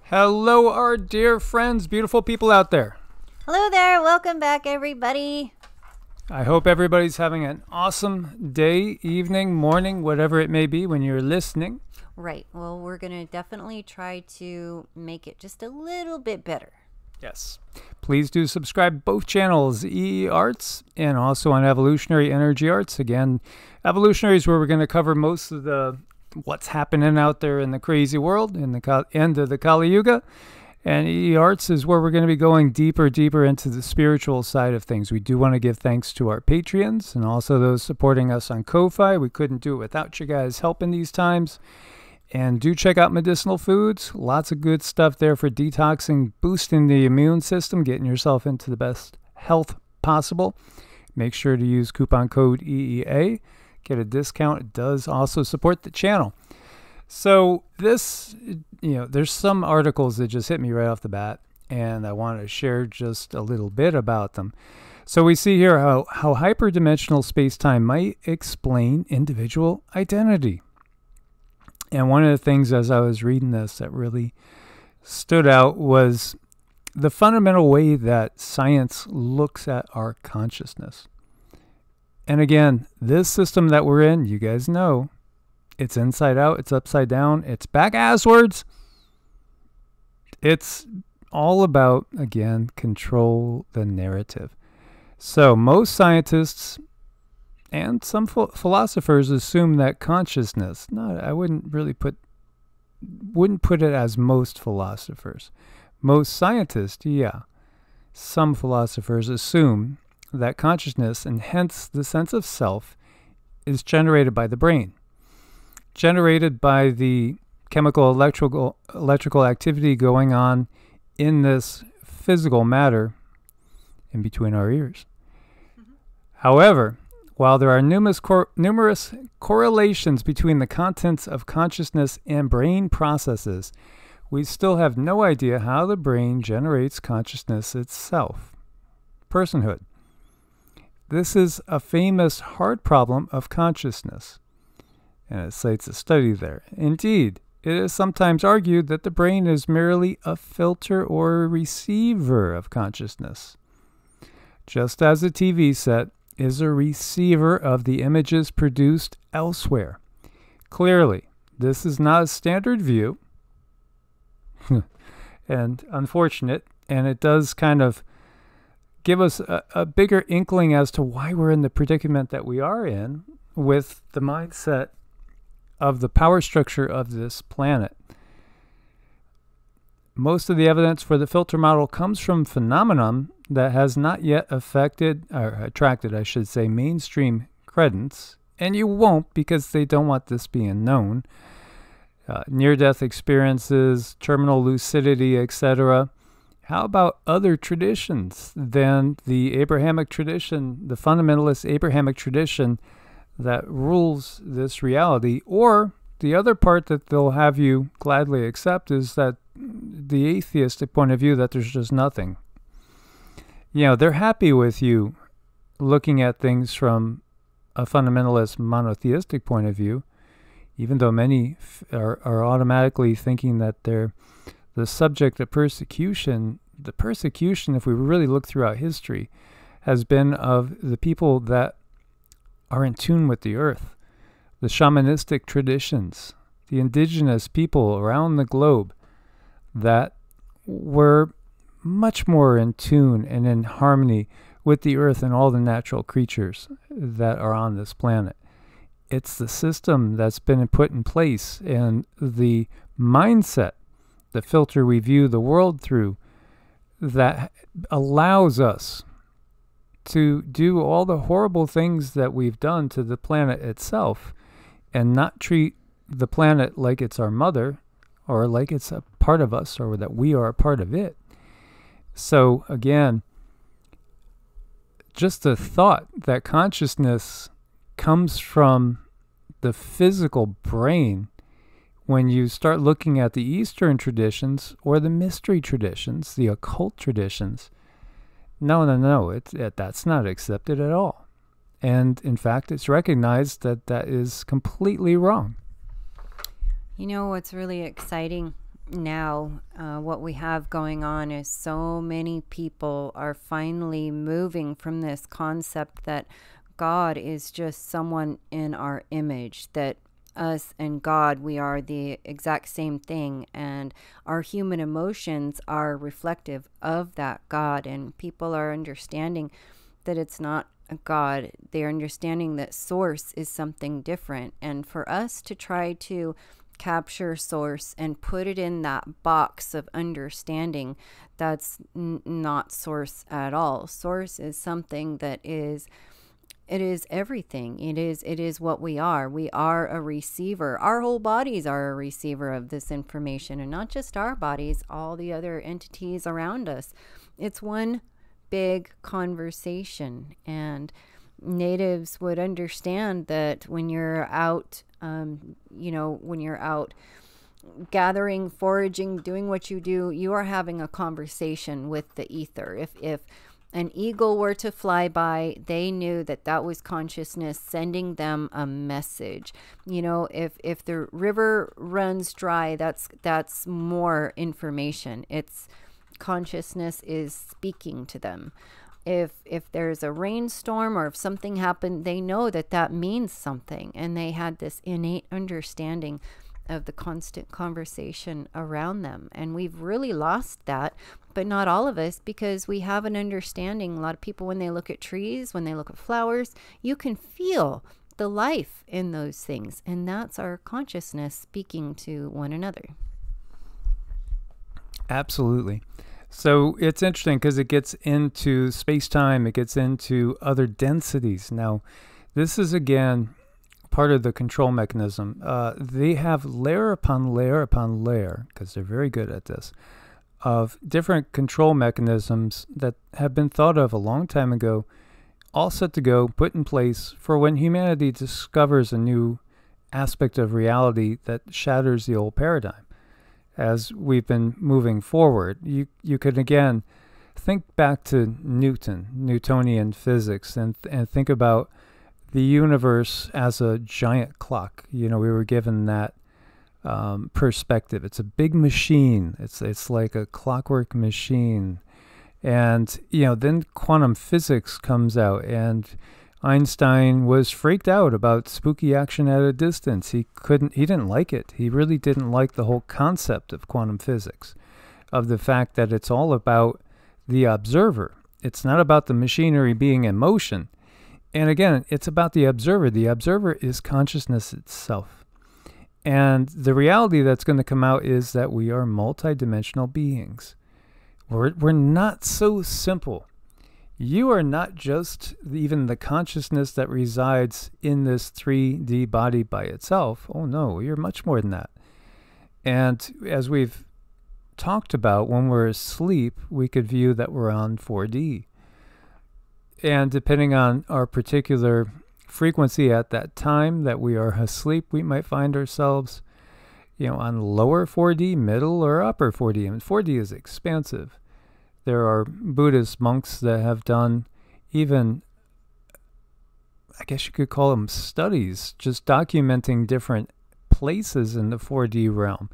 Hello, our dear friends, beautiful people out there. Hello there. Welcome back, everybody. I hope everybody's having an awesome day, evening, morning, whatever it may be when you're listening. Right. Well, we're going to definitely try to make it just a little bit better. Yes. Please do subscribe both channels, EEARTS and also on Evolutionaryenergyarts. Again, Evolutionary is where we're going to cover most of the what's happening out there in the crazy world, in the end of the Kali Yuga. And EEARTS is where we're going to be going deeper into the spiritual side of things. We do want to give thanks to our Patreons and also those supporting us on Ko-Fi. We couldn't do it without you guys' help in these times. And do check out Medicinal Foods. Lots of good stuff there for detoxing, boosting the immune system, getting yourself into the best health possible. Make sure to use coupon code EEA. Get a discount. It does also support the channel. So this, there's some articles that just hit me right off the bat, and I want to share just a little bit about them. So we see here how hyperdimensional space-time might explain individual identity. And one of the things as I was reading this that really stood out was the fundamental way that science looks at our consciousness. And again, this system that we're in, you guys know, it's inside out, it's upside down, it's back asswards. It's all about, again, control the narrative. So most scientists and some philosophers assume that consciousness, I wouldn't put it as most philosophers. Most scientists, yeah. Some philosophers assume that consciousness, and hence the sense of self, is generated by the brain, generated by the chemical electrical activity going on in this physical matter in between our ears. However, while there are numerous correlations between the contents of consciousness and brain processes, we still have no idea how the brain generates consciousness itself. Personhood. This is a famous hard problem of consciousness, and it cites a study there. Indeed, it is sometimes argued that the brain is merely a filter or a receiver of consciousness, just as a TV set is a receiver of the images produced elsewhere. Clearly, this is not a standard view, and unfortunate, and it does kind of give us a bigger inkling as to why we're in the predicament that we are in with the mindset of the power structure of this planet. Most of the evidence for the filter model comes from phenomenon that has not yet attracted, I should say, mainstream credence, and you won't because they don't want this being known. Near-death experiences, terminal lucidity, etc. How about other traditions than the Abrahamic tradition, the fundamentalist Abrahamic tradition that rules this reality? Or the other part that they'll have you gladly accept is that the atheistic point of view that there's just nothing. They're happy with you looking at things from a fundamentalist monotheistic point of view, even though many are automatically thinking that they're the subject of persecution. The persecution, if we really look throughout history, has been of the people that are in tune with the earth, the shamanistic traditions, the indigenous people around the globe that were much more in tune and in harmony with the earth and all the natural creatures that are on this planet. It's the system that's been put in place and the mindset, the filter we view the world through, that allows us to do all the horrible things that we've done to the planet itself and not treat the planet like it's our mother or like it's a part of us or that we are a part of it. So again, just the thought that consciousness comes from the physical brain, when you start looking at the Eastern traditions or the mystery traditions, the occult traditions, no, that's not accepted at all. And in fact, it's recognized that that is completely wrong. You know what's really exciting now what we have going on is so many people are finally moving from this concept that God is just someone in our image, that us and God, we are the exact same thing, and our human emotions are reflective of that God. And people are understanding that it's not a God. They're understanding that source is something different. And for us to try to capture source and put it in that box of understanding, that's not source at all. Source is something that is, it is everything. It is what we are. We are a receiver. Our whole bodies are a receiver of this information, and not just our bodies, all the other entities around us. It's one big conversation, and natives would understand that when you're out, when you're out gathering, foraging, doing what you do, you are having a conversation with the ether. If an eagle were to fly by, they knew that that was consciousness sending them a message. If the river runs dry, that's more information. It's consciousness is speaking to them. If there's a rainstorm or if something happened, they know that that means something, and they had this innate understanding of the constant conversation around them. And we've really lost that, but not all of us, because we have an understanding. A lot of people, when they look at trees, when they look at flowers, you can feel the life in those things, and that's our consciousness speaking to one another. Absolutely. So it's interesting because it gets into space-time, it gets into other densities. Now, this is, again, part of the control mechanism. They have layer upon layer upon layer, because they're very good at this, of different control mechanisms that have been thought of a long time ago, all set to go, put in place for when humanity discovers a new aspect of reality that shatters the old paradigm. As we've been moving forward, you could again think back to Newtonian physics, and think about the universe as a giant clock. We were given that perspective. It's a big machine. It's like a clockwork machine, and then quantum physics comes out, and Einstein was freaked out about spooky action at a distance. He didn't like it. He really didn't like the whole concept of quantum physics, of the fact that it's all about the observer. It's not about the machinery being in motion. And again, it's about the observer. The observer is consciousness itself. And the reality that's going to come out is that we are multidimensional beings. We're not so simple. You are not just even the consciousness that resides in this 3D body by itself. Oh no, you're much more than that. And as we've talked about, when we're asleep, we could view that we're on 4D. And depending on our particular frequency at that time that we are asleep, we might find ourselves, on lower 4D, middle, or upper 4D. And 4D is expansive. There are Buddhist monks that have done even, I guess you could call them studies, just documenting different places in the 4D realm.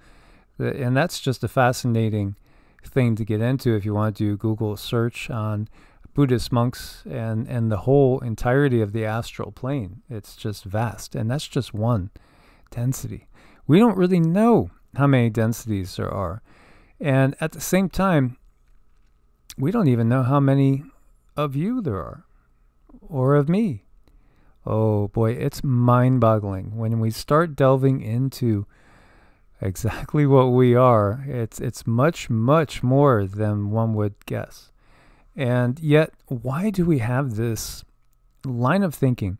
And that's just a fascinating thing to get into if you want to do Google search on Buddhist monks and the whole entirety of the astral plane. It's just vast, and that's just one density. We don't really know how many densities there are. And at the same time, we don't even know how many of you there are, or of me. Oh boy, it's mind-boggling. When we start delving into exactly what we are, it's much, much more than one would guess. And yet, why do we have this line of thinking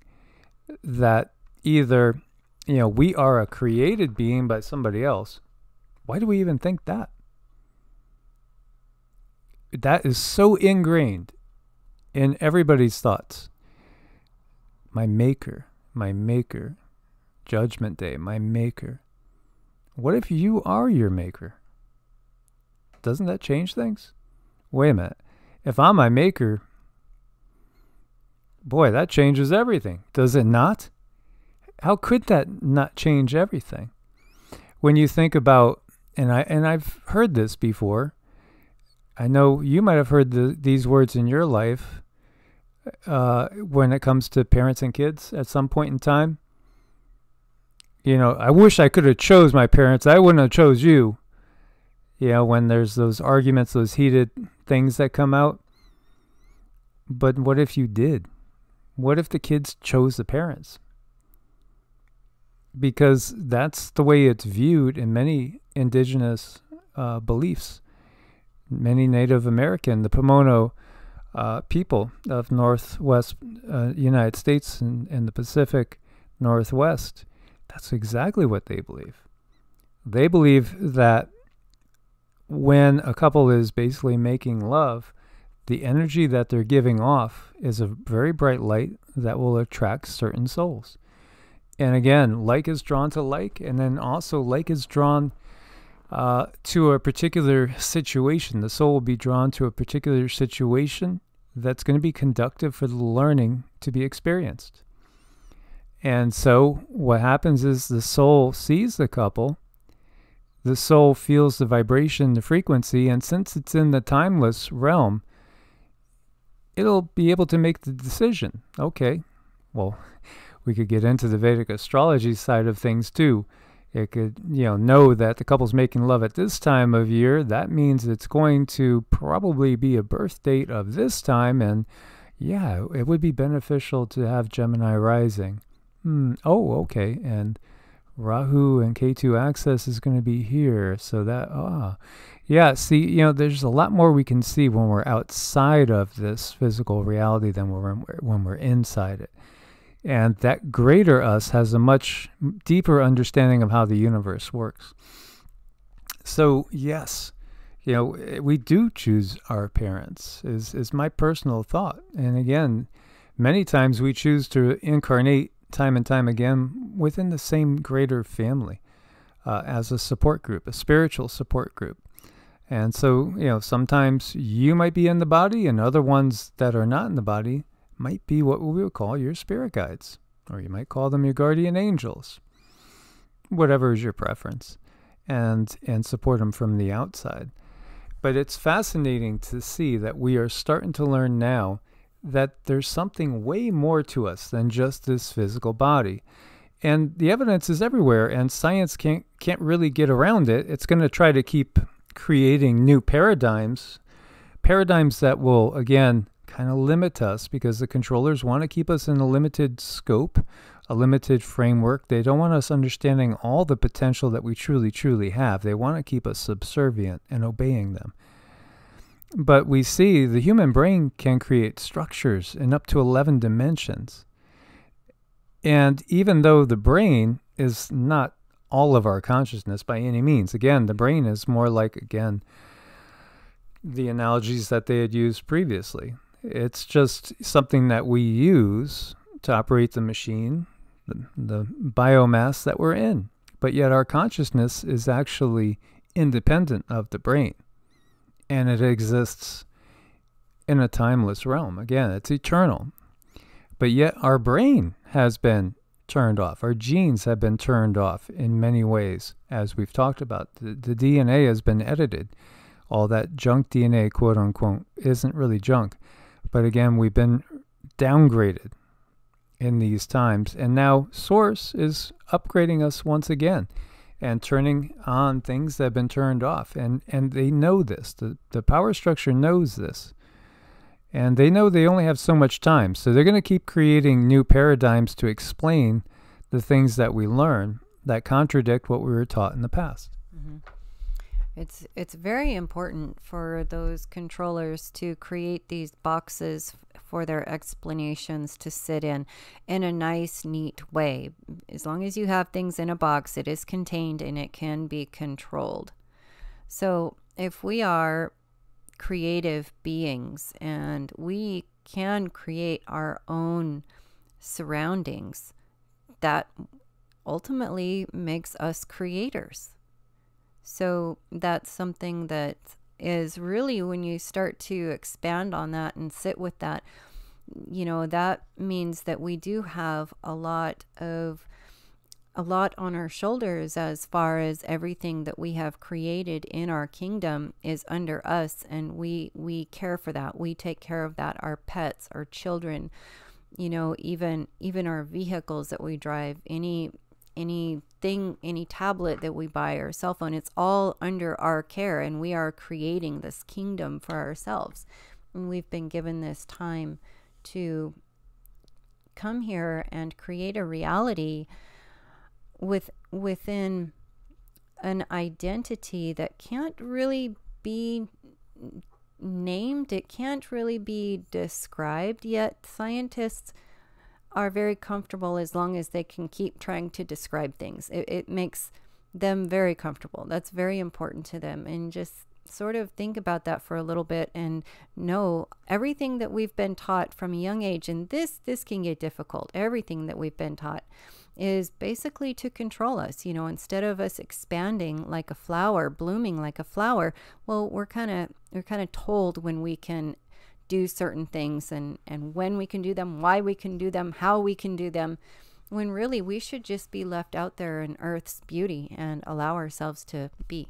that either, we are a created being by somebody else? Why do we even think that? That is so ingrained in everybody's thoughts. My maker, judgment day, my maker. What if you are your maker? Doesn't that change things? Wait a minute. If I'm my maker, boy, that changes everything. Does it not? How could that not change everything? When you think about and I've heard this before. I know you might have heard these words in your life when it comes to parents and kids at some point in time. You know, I wish I could have chose my parents. I wouldn't have chose you. You know, when there's those arguments, those heated things that come out. But what if you did? What if the kids chose the parents? Because that's the way it's viewed in many indigenous beliefs. Many Native American, the Pomono people of Northwest United States and the Pacific Northwest, that's exactly what they believe. They believe that when a couple is basically making love, the energy that they're giving off is a very bright light that will attract certain souls. And again, like is drawn to like, and then also like is drawn to a particular situation. The soul will be drawn to a particular situation that's going to be conductive for the learning to be experienced. And so what happens is the soul sees the couple, the soul feels the vibration, the frequency, and since it's in the timeless realm, it'll be able to make the decision. Okay, well, we could get into the Vedic astrology side of things too. It could, know that the couple's making love at this time of year. That means it's going to probably be a birth date of this time. And yeah, it would be beneficial to have Gemini rising. Oh, okay. And Rahu and Ketu axis is going to be here. So that, yeah, see, there's a lot more we can see when we're outside of this physical reality than when we're inside it. And that greater us has a much deeper understanding of how the universe works. So yes, we do choose our parents, is my personal thought. And again, many times we choose to incarnate time and time again within the same greater family as a support group, a spiritual support group. And so, sometimes you might be in the body and other ones that are not in the body might be what we would call your spirit guides, or you might call them your guardian angels, whatever is your preference, and support them from the outside. But it's fascinating to see that we are starting to learn now that there's something way more to us than just this physical body. And the evidence is everywhere, and science can't really get around it. It's going to try to keep creating new paradigms that will, again, kind of limit us, because the controllers want to keep us in a limited scope, a limited framework. They don't want us understanding all the potential that we truly, truly have. They want to keep us subservient and obeying them. But we see the human brain can create structures in up to 11 dimensions. And even though the brain is not all of our consciousness by any means, again, the brain is more like, again, the analogies that they had used previously. It's just something that we use to operate the machine, the biomass that we're in. But yet our consciousness is actually independent of the brain. And it exists in a timeless realm. Again, it's eternal. But yet our brain has been turned off. Our genes have been turned off in many ways, as we've talked about. The DNA has been edited. All that junk DNA, quote unquote, isn't really junk. But again, we've been downgraded in these times. And now Source is upgrading us once again and turning on things that have been turned off. And they know this. The power structure knows this. And they know they only have so much time. So they're going to keep creating new paradigms to explain the things that we learn that contradict what we were taught in the past. Mm-hmm. It's very important for those controllers to create these boxes for their explanations to sit in a nice, neat way. As long as you have things in a box, it is contained and it can be controlled. So if we are creative beings and we can create our own surroundings, that ultimately makes us creators. So that's something that is really, when you start to expand on that and sit with that, that means that we do have a lot of a lot on our shoulders as far as everything that we have created in our kingdom is under us, and we care for that. We take care of that. Our pets, our children, even our vehicles that we drive, anything, any tablet that we buy, or cell phone, it's all under our care, and we are creating this kingdom for ourselves. And we've been given this time to come here and create a reality within an identity that can't really be named. It can't really be described yet. Scientists are very comfortable as long as they can keep trying to describe things. It makes them very comfortable. That's very important to them. And just sort of think about that for a little bit and know everything that we've been taught from a young age, and this can get difficult. Everything that we've been taught is basically to control us. Instead of us expanding like a flower, blooming like a flower, well, we're kind of told when we can do certain things, and when we can do them, why we can do them, how we can do them, when really we should just be left out there in Earth's beauty and allow ourselves to be.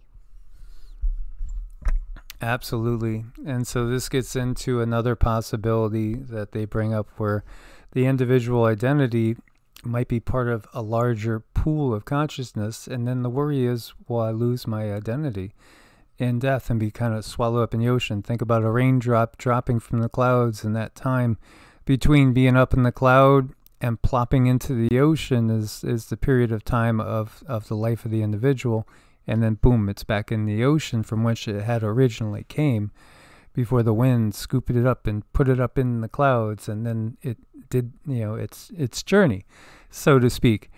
Absolutely. And so this gets into another possibility that they bring up, where the individual identity might be part of a larger pool of consciousness. And then the worry is, will I lose my identity in death and be kind of swallowed up in the ocean? Think about a raindrop dropping from the clouds, and that time between being up in the cloud and plopping into the ocean is the period of time of the life of the individual. And then boom, it's back in the ocean from which it had originally came, before the wind scooped it up and put it up in the clouds, and then it did, its journey, so to speak.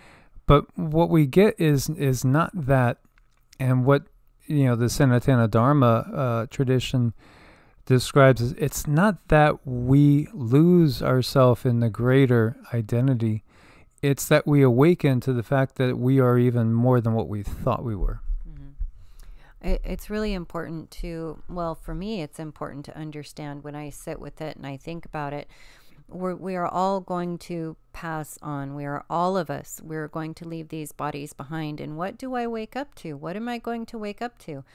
But what we get is not that, and what the Sanatana Dharma tradition describes as, it's not that we lose ourselves in the greater identity. It's that we awaken to the fact that we are even more than what we thought we were. It's really important to, well, for me, it's important to understand when I sit with it and I think about it. We are all going to pass on. All of us, we're going to leave these bodies behind. And what do I wake up to? What am I going to wake up to?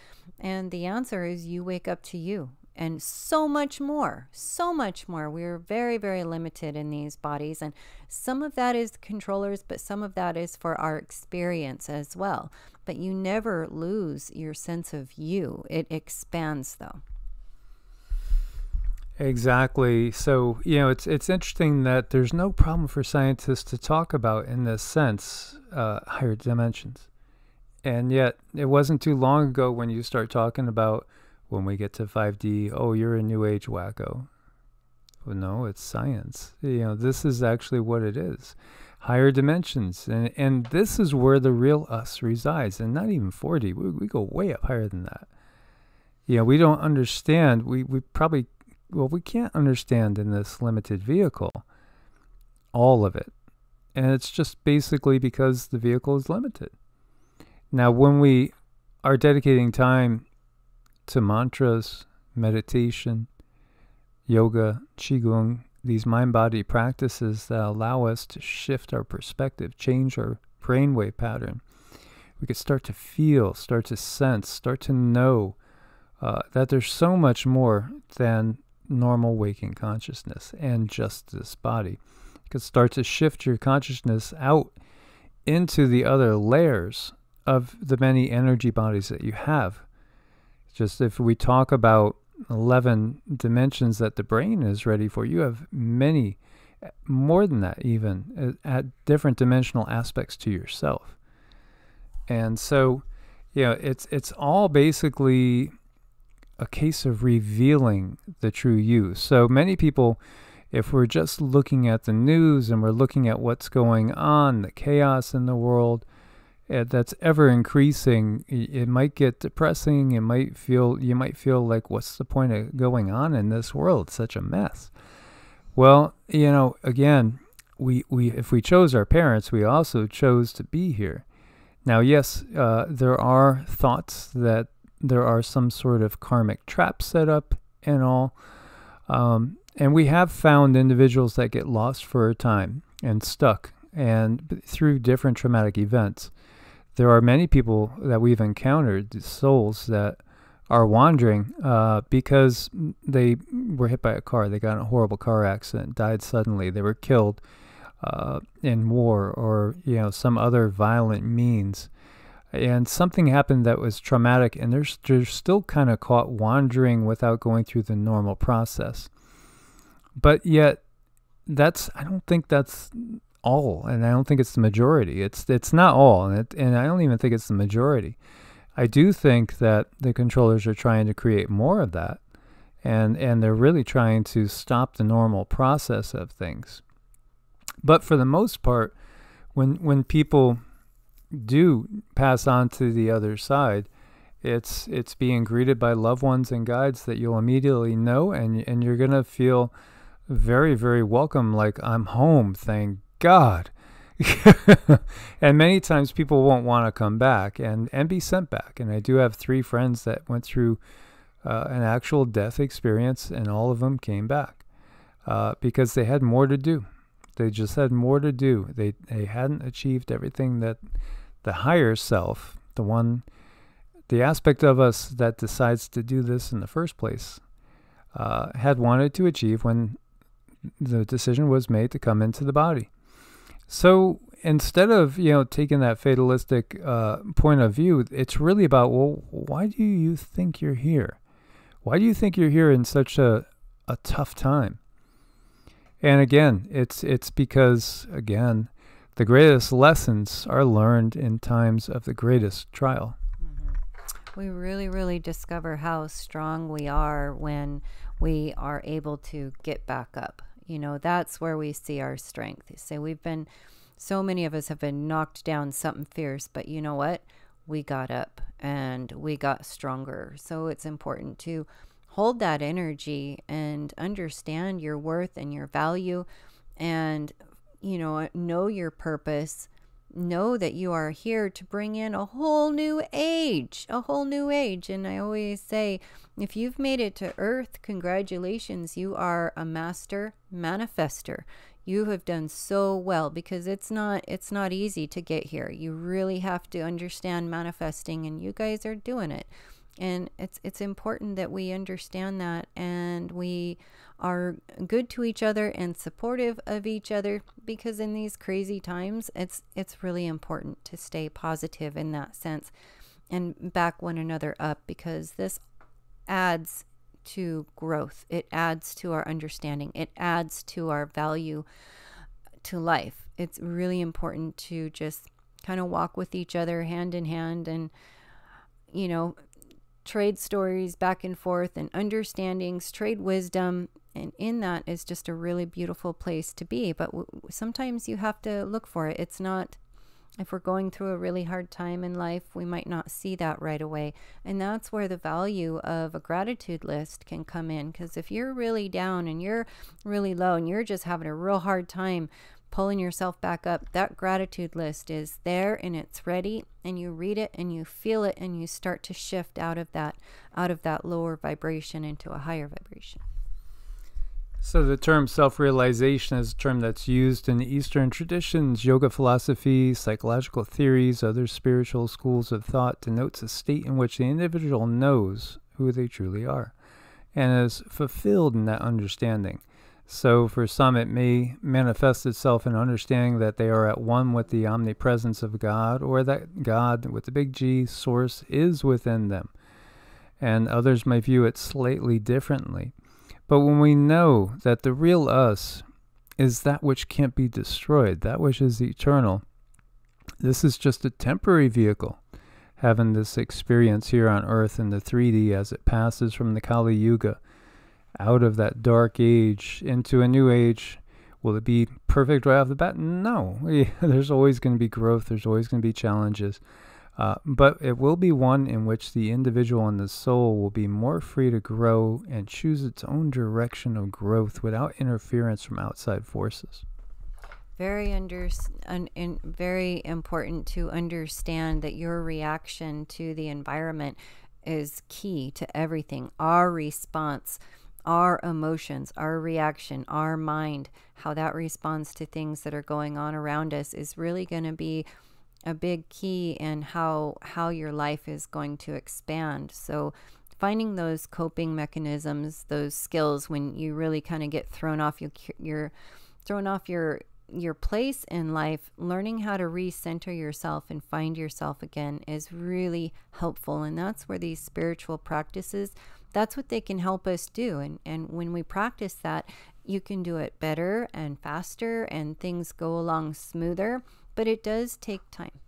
And the answer is, you wake up to you. And so much more. We're very, very limited in these bodies. And some of that is controllers, but some of that is for our experience as well. But you never lose your sense of you. It expands, though. Exactly. So, it's interesting that there's no problem for scientists to talk about, in this sense, higher dimensions. And yet, it wasn't too long ago when you start talking about, when we get to 5D, oh, you're a new age wacko. Well, no, it's science. This is actually what it is. Higher dimensions. And this is where the real us resides. And not even 4D. We go way up higher than that. We don't understand. We probably, we can't understand in this limited vehicle all of it. And it's just basically because the vehicle is limited. Now, when we are dedicating time to mantras, meditation, yoga, Qigong, these mind-body practices that allow us to shift our perspective, change our brainwave pattern, we could start to feel, start to sense, start to know that there's so much more than normal waking consciousness and just this body. You could start to shift your consciousness out into the other layers of the many energy bodies that you have. Just if we talk about 11 dimensions that the brain is ready for, you have many, more than that even, at different dimensional aspects to yourself. And so, it's all basically a case of revealing the true you. So many people, if we're just looking at the news and we're looking at what's going on, the chaos in the world, that's ever increasing, it might get depressing. You might feel like, what's the point of going on in this world? It's such a mess. Well, again, we if we chose our parents, we also chose to be here. Now, yes, there are thoughts that there are some sort of karmic trap set up and all. And we have found individuals that get lost for a time and stuck and through different traumatic events. There are many people that we've encountered, souls that are wandering because they were hit by a car. They got in a horrible car accident, died suddenly. They were killed in war or some other violent means. And something happened that was traumatic, and they're still kind of caught wandering without going through the normal process. But yet, I don't think that's all, and I don't think it's the majority. It's not all, and I don't even think it's the majority. I do think that the controllers are trying to create more of that, and they're really trying to stop the normal process of things. But for the most part, when people do pass on to the other side, it's being greeted by loved ones and guides that you'll immediately know, and you're gonna feel very, very welcome, like I'm home, thank God. And many times people won't want to come back and be sent back. And I do have 3 friends that went through an actual death experience, and all of them came back because they had more to do. They just had more to do. They hadn't achieved everything that the higher self, the aspect of us that decides to do this in the first place, had wanted to achieve when the decision was made to come into the body. So instead of taking that fatalistic point of view, it's really about, well, why do you think you're here? Why do you think you're here in such a tough time? And again, it's because, again, the greatest lessons are learned in times of the greatest trial. Mm-hmm. We really, really discover how strong we are when we are able to get back up. That's where we see our strength. So many of us have been knocked down something fierce, but you know what? We got up and we got stronger. So it's important to hold that energy and understand your worth and your value, and, know your purpose. Know that you are here to bring in a whole new age, And I always say, if you've made it to Earth, congratulations, you are a master manifester. You have done so well, because it's not easy to get here. You really have to understand manifesting, and you guys are doing it. And it's important that we understand that, and we are good to each other and supportive of each other, because in these crazy times, it's really important to stay positive in that sense and back one another up, because this adds to growth. It adds to our understanding. It adds to our value to life. It's really important to just kind of walk with each other hand in hand, and trade stories back and forth, and understandings, trade wisdom. And in that is just a really beautiful place to be. But sometimes you have to look for it. It's not, if we're going through a really hard time in life, we might not see that right away. And that's where the value of a gratitude list can come in. Because if you're really down and you're really low and you're just having a real hard time pulling yourself back up, that gratitude list is there and it's ready, and you read it and you feel it, and you start to shift out of that lower vibration into a higher vibration. So the term self-realization is a term that's used in Eastern traditions, yoga philosophy, psychological theories, other spiritual schools of thought, denotes a state in which the individual knows who they truly are and is fulfilled in that understanding. So for some, it may manifest itself in understanding that they are at one with the omnipresence of God, or that God, with the big G, source, is within them. And others might view it slightly differently. But when we know that the real us is that which can't be destroyed, that which is eternal, this is just a temporary vehicle, having this experience here on Earth in the 3D as it passes from the Kali Yuga, out of that dark age into a new age. Will it be perfect right off the bat? No. There's always going to be growth. There's always going to be challenges. But it will be one in which the individual and the soul will be more free to grow and choose its own direction of growth without interference from outside forces. Very important to understand that your reaction to the environment is key to everything. Our response, our emotions, our reaction, our mind, how that responds to things that are going on around us is really going to be a big key in how your life is going to expand. So finding those coping mechanisms, those skills when you really kind of get thrown off your place in life, learning how to recenter yourself and find yourself again is really helpful. And that's where these spiritual practices, that's what they can help us do. And when we practice that, you can do it better and faster and things go along smoother, but it does take time.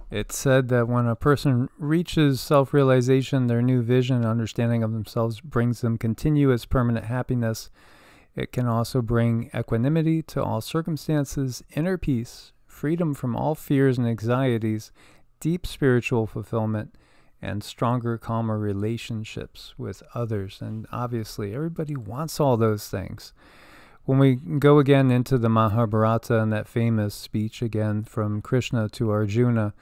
It's said that when a person reaches self-realization, their new vision and understanding of themselves brings them continuous permanent happiness. It can also bring equanimity to all circumstances, inner peace, freedom from all fears and anxieties, deep spiritual fulfillment, and stronger, calmer relationships with others. And obviously, everybody wants all those things. When we go again into the Mahabharata and that famous speech again from Krishna to Arjuna,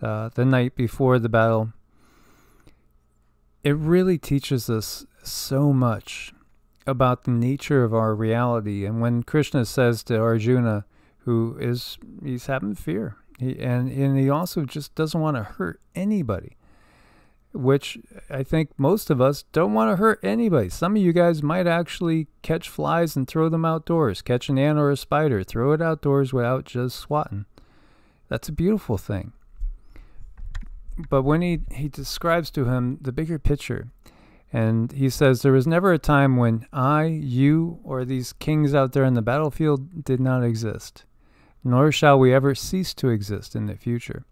the night before the battle, it really teaches us so much about the nature of our reality. And when Krishna says to Arjuna, he's having fear, and he also just doesn't want to hurt anybody, which I think most of us don't want to hurt anybody. Some of you guys might actually catch flies and throw them outdoors, catch an ant or a spider, throw it outdoors without just swatting. That's a beautiful thing. But when he describes to him the bigger picture, and he says, there was never a time when you, or these kings out there in the battlefield did not exist, nor shall we ever cease to exist in the future.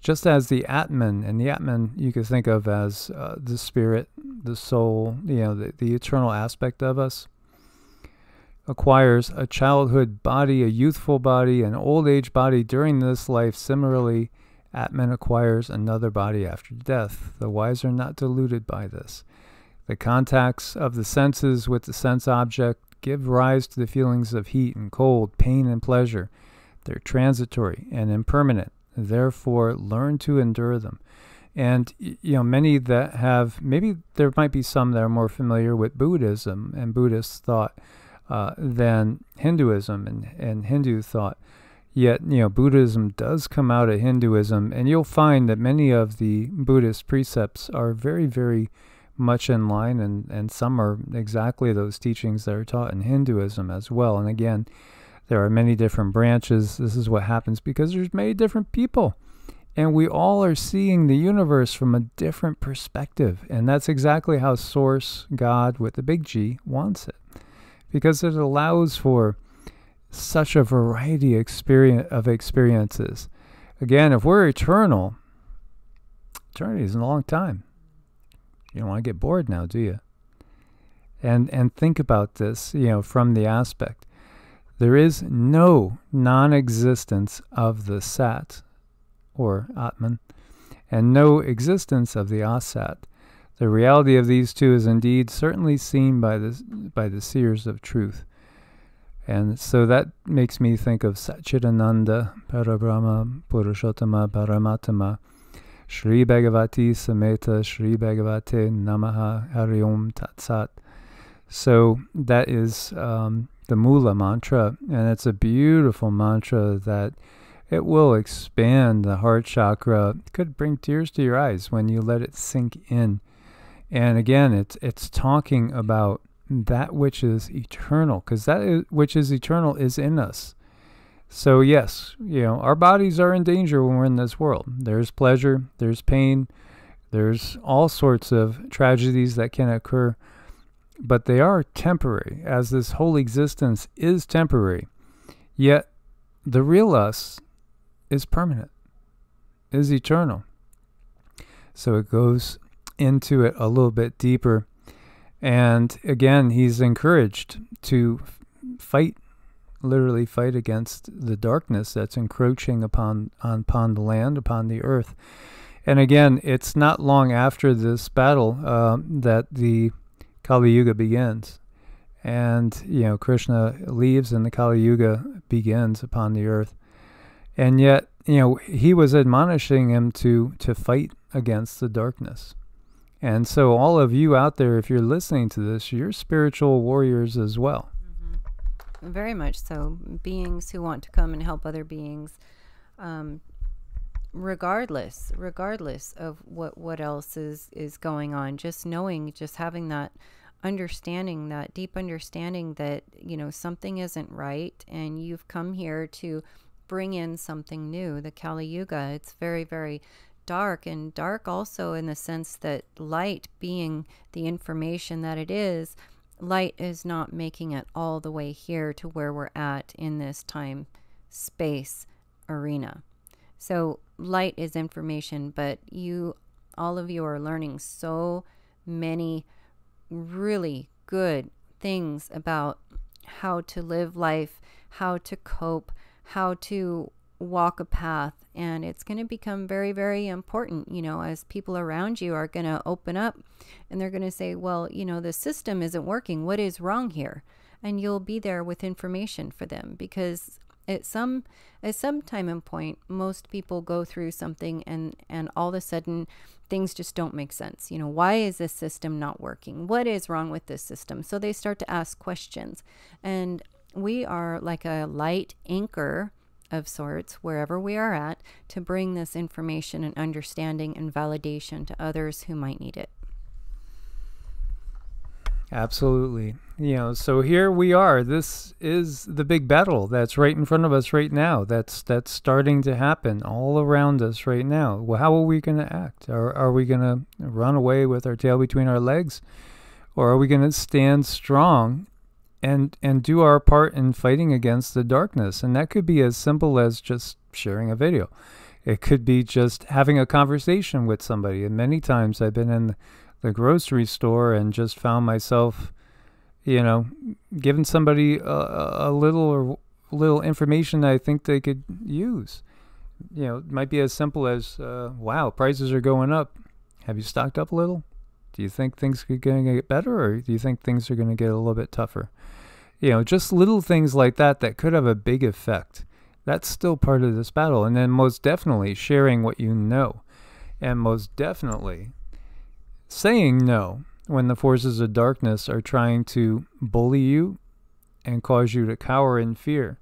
Just as the Atman, and the Atman you could think of as the spirit, the soul, the eternal aspect of us, acquires a childhood body, a youthful body, an old age body during this life. Similarly, Atman acquires another body after death. The wise are not deluded by this. The contacts of the senses with the sense object give rise to the feelings of heat and cold, pain and pleasure. They're transitory and impermanent. Therefore, learn to endure them. And, many that have, maybe there might be some that are more familiar with Buddhism and Buddhist thought than Hinduism and Hindu thought. Yet, Buddhism does come out of Hinduism, and you'll find that many of the Buddhist precepts are very, very much in line, and some are exactly those teachings that are taught in Hinduism as well. And again, there are many different branches. This is what happens because there's many different people, and we all are seeing the universe from a different perspective. And that's exactly how Source, God with the big G, wants it, because it allows for such a variety of experiences. Again, if we're eternal, eternity is a long time. You don't want to get bored now, do you? And think about this, from the aspect. There is no non-existence of the Sat, or Atman, and no existence of the Asat. The reality of these two is indeed certainly seen by the seers of truth. And so that makes me think of Satchidananda, Parabrahma, Purushottama, Paramatama, Shri Bhagavati Sameta, Shri Bhagavate Namaha, Hari Om Tat Sat. So that is the Mula mantra, and it's a beautiful mantra that it will expand the heart chakra. It could bring tears to your eyes when you let it sink in. And again, it's talking about that which is eternal, because which is eternal is in us. So yes, our bodies are in danger when we're in this world. There's pleasure, there's pain, there's all sorts of tragedies that can occur, but they are temporary, as this whole existence is temporary. Yet the real us is permanent, is eternal. So it goes into it a little bit deeper. And again, he's encouraged to literally fight against the darkness that's encroaching upon the land, upon the earth. And again, it's not long after this battle that the Kali Yuga begins. And, Krishna leaves and the Kali Yuga begins upon the earth. And yet, he was admonishing him to fight against the darkness. And so all of you out there, if you're listening to this, you're spiritual warriors as well. Very much so. Beings who want to come and help other beings, regardless of what else is going on. Just knowing, just having that understanding, that deep understanding that, something isn't right, and you've come here to bring in something new. The Kali Yuga, it's very, very dark, and dark also in the sense that light being the information that it is, light is not making it all the way here to where we're at in this time space arena. So light is information, but all of you are learning so many really good things about how to live life, how to cope, how to walk a path. And it's going to become very, very important, as people around you are going to open up and they're going to say, well, the system isn't working. What is wrong here? And you'll be there with information for them, because at some time and point, most people go through something and all of a sudden things just don't make sense. Why is this system not working? What is wrong with this system? So they start to ask questions, and we are like a light anchor of sorts wherever we are at to bring this information and understanding and validation to others who might need it. Absolutely. So here we are. This is the big battle that's right in front of us right now. That's starting to happen all around us right now. Well, how are we going to act? Are we going to run away with our tail between our legs? Or are we going to stand strong and do our part in fighting against the darkness? And that could be as simple as just sharing a video. It could be just having a conversation with somebody. And many times I've been in the grocery store and just found myself, giving somebody a little information that I think they could use. It might be as simple as, wow, prices are going up. Have you stocked up a little? Do you think things are going to get better, or do you think things are going to get a little bit tougher? Just little things like that could have a big effect. That's still part of this battle. And then most definitely sharing what you know. And most definitely saying no when the forces of darkness are trying to bully you and cause you to cower in fear.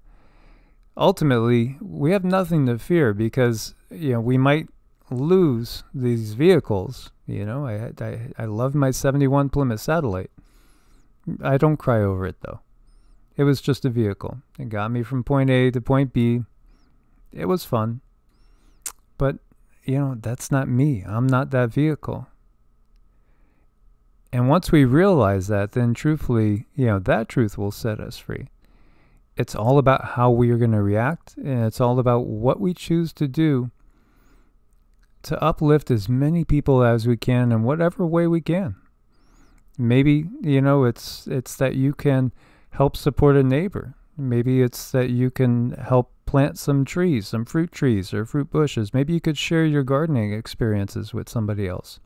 Ultimately, we have nothing to fear, because we might lose these vehicles. I love my 71 Plymouth Satellite. I don't cry over it though. It was just a vehicle. It got me from point A to point B. It was fun. But that's not me. I'm not that vehicle. And once we realize that, then truthfully, that truth will set us free. It's all about how we are going to react, and it's all about what we choose to do to uplift as many people as we can in whatever way we can. Maybe, it's that you can help support a neighbor. Maybe it's that you can help plant some trees, some fruit trees or fruit bushes. Maybe you could share your gardening experiences with somebody else.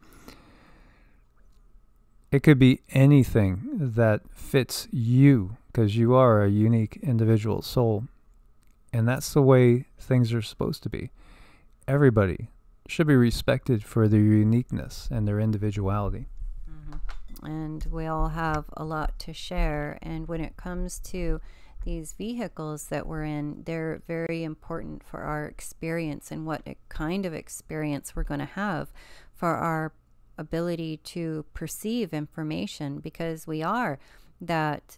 It could be anything that fits you, because you are a unique individual soul. And that's the way things are supposed to be. Everybody should be respected for their uniqueness and their individuality. Mm-hmm. And we all have a lot to share. And when it comes to these vehicles that we're in, they're very important for our experience and what kind of experience we're going to have for our ability to perceive information, because we are that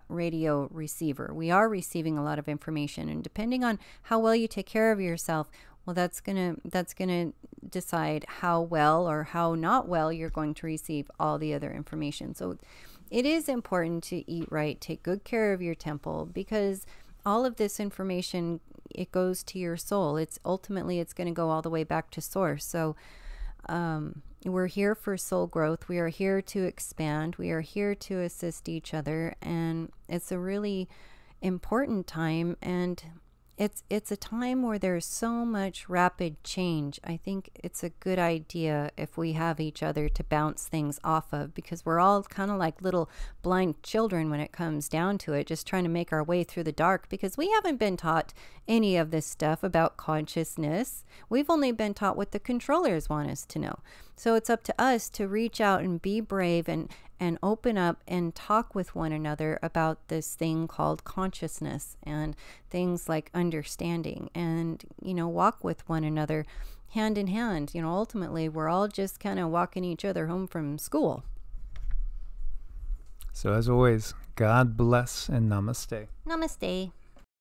radio receiver. We are receiving a lot of information, and depending on how well you take care of yourself, well, that's gonna decide how well or how not well you're going to receive all the other information. So it is important to eat right, take good care of your temple, because all of this information, it goes to your soul. It's ultimately going to go all the way back to source. So we're here for soul growth. We are here to expand. We are here to assist each other. And it's a really important time. And it's a time where there's so much rapid change. I think it's a good idea if we have each other to bounce things off of, because we're all kind of like little blind children when it comes down to it, just trying to make our way through the dark, because we haven't been taught any of this stuff about consciousness. We've only been taught what the controllers want us to know. So it's up to us to reach out and be brave and open up and talk with one another about this thing called consciousness, and things like understanding, and, you know, walk with one another hand in hand. You know, ultimately, we're all just kind of walking each other home from school. So as always, God bless and namaste. Namaste.